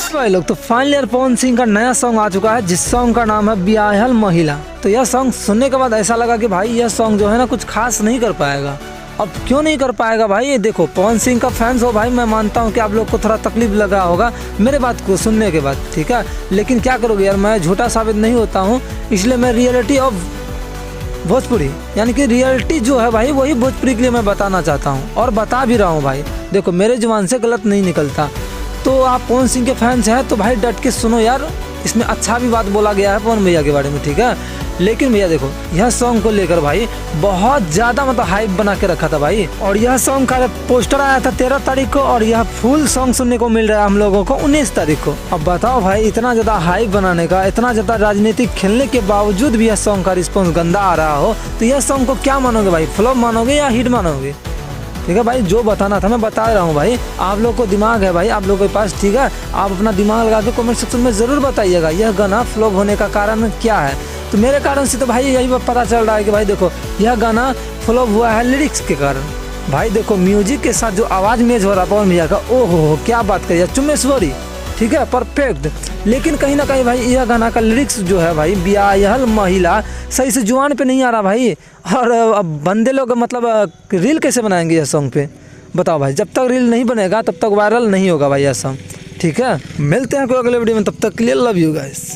Yes भाई लोग, तो फाइनली यार पवन सिंह का नया सॉन्ग आ चुका है जिस सॉन्ग का नाम है ब्याहल महिला। तो यह सॉन्ग सुनने के बाद ऐसा लगा कि भाई यह सॉन्ग जो है ना कुछ खास नहीं कर पाएगा। अब क्यों नहीं कर पाएगा भाई, ये देखो पवन सिंह का फैंस हो भाई, मैं मानता हूँ कि आप लोग को थोड़ा तकलीफ लगा होगा मेरे बात को सुनने के बाद, ठीक है। लेकिन क्या करोगे यार, मैं झूठा साबित नहीं होता हूँ, इसलिए मैं रियलिटी ऑफ भोजपुरी यानी कि रियलिटी जो है भाई वही भोजपुरी के लिए मैं बताना चाहता हूँ और बता भी रहा हूँ भाई। देखो मेरे जुबान से गलत नहीं निकलता, तो आप पवन सिंह के फैंस हैं तो भाई डट के सुनो यार, इसमें अच्छा भी बात बोला गया है पवन भैया के बारे में, ठीक है। लेकिन भैया देखो यह सॉन्ग को लेकर भाई बहुत ज़्यादा मतलब हाइप बना के रखा था भाई, और यह सॉन्ग का पोस्टर आया था 13 तारीख को और यह फुल सॉन्ग सुनने को मिल रहा है हम लोगों को 19 तारीख को। अब बताओ भाई, इतना ज़्यादा हाइप बनाने का, इतना ज़्यादा राजनीतिक खेलने के बावजूद भी यह सॉन्ग का रिस्पॉन्स गंदा आ रहा हो, तो यह सॉन्ग को क्या मानोगे भाई, फ्लॉप मानोगे या हिट मानोगे? ठीक है भाई, जो बताना था मैं बता रहा हूँ भाई। आप लोग को दिमाग है भाई, आप लोगों के पास, ठीक है। आप अपना दिमाग लगा के कमेंट सेक्शन में ज़रूर बताइएगा यह गाना फ्लॉप होने का कारण क्या है। तो मेरे कारण से तो भाई यही पता चल रहा है कि भाई देखो यह गाना फ्लॉप हुआ है लिरिक्स के कारण। भाई देखो म्यूजिक के साथ जो आवाज़ मैच हो रहा है पवन भैया का, ओहो क्या बात करिए, चुम्मेश्वरी, ठीक है, परफेक्ट। लेकिन कहीं ना कहीं भाई यह गाना का लिरिक्स जो है भाई ब्याहल महिला सही से जुबान पे नहीं आ रहा भाई। और अब बंदे लोग मतलब रील कैसे बनाएंगे यह सॉन्ग पे, बताओ भाई। जब तक रील नहीं बनेगा तब तक वायरल नहीं होगा भाई यह सॉन्ग, ठीक है। मिलते हैं कोई अगले वीडियो में, तब तक के लिए लव यू गाइस।